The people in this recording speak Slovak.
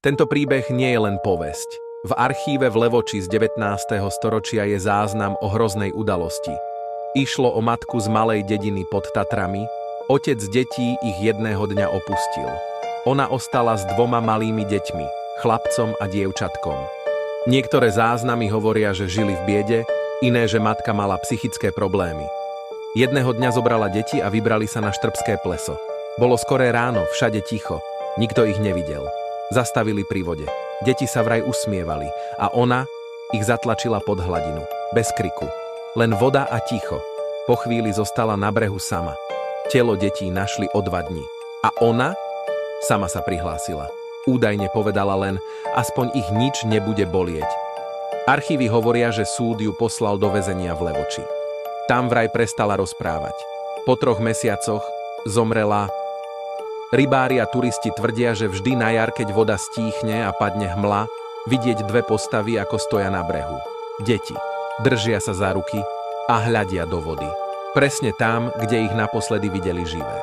Tento príbeh nie je len povesť. V archíve v Levoči z 19. storočia je záznam o hroznej udalosti. Išlo o matku z malej dediny pod Tatrami. Otec detí ich jedného dňa opustil. Ona ostala s 2 malými deťmi, chlapcom a dievčatkom. Niektoré záznamy hovoria, že žili v biede, iné, že matka mala psychické problémy. Jedného dňa zobrala deti a vybrali sa na Štrbské pleso. Bolo skoré ráno, všade ticho, nikto ich nevidel. Zastavili pri vode. Deti sa vraj usmievali a ona ich zatlačila pod hladinu, bez kriku. Len voda a ticho. Po chvíli zostala na brehu sama. Telo detí našli o 2 dni. A ona sama sa prihlásila. Údajne povedala len, aspoň ich nič nebude bolieť. Archívy hovoria, že súd ju poslal do väzenia v Levoči. Tam vraj prestala rozprávať. Po 3 mesiacoch zomrela. Rybári a turisti tvrdia, že vždy na jar, keď voda stíchne a padne hmla, vidieť 2 postavy, ako stoja na brehu. Deti. Držia sa za ruky a hľadia do vody. Presne tam, kde ich naposledy videli živé.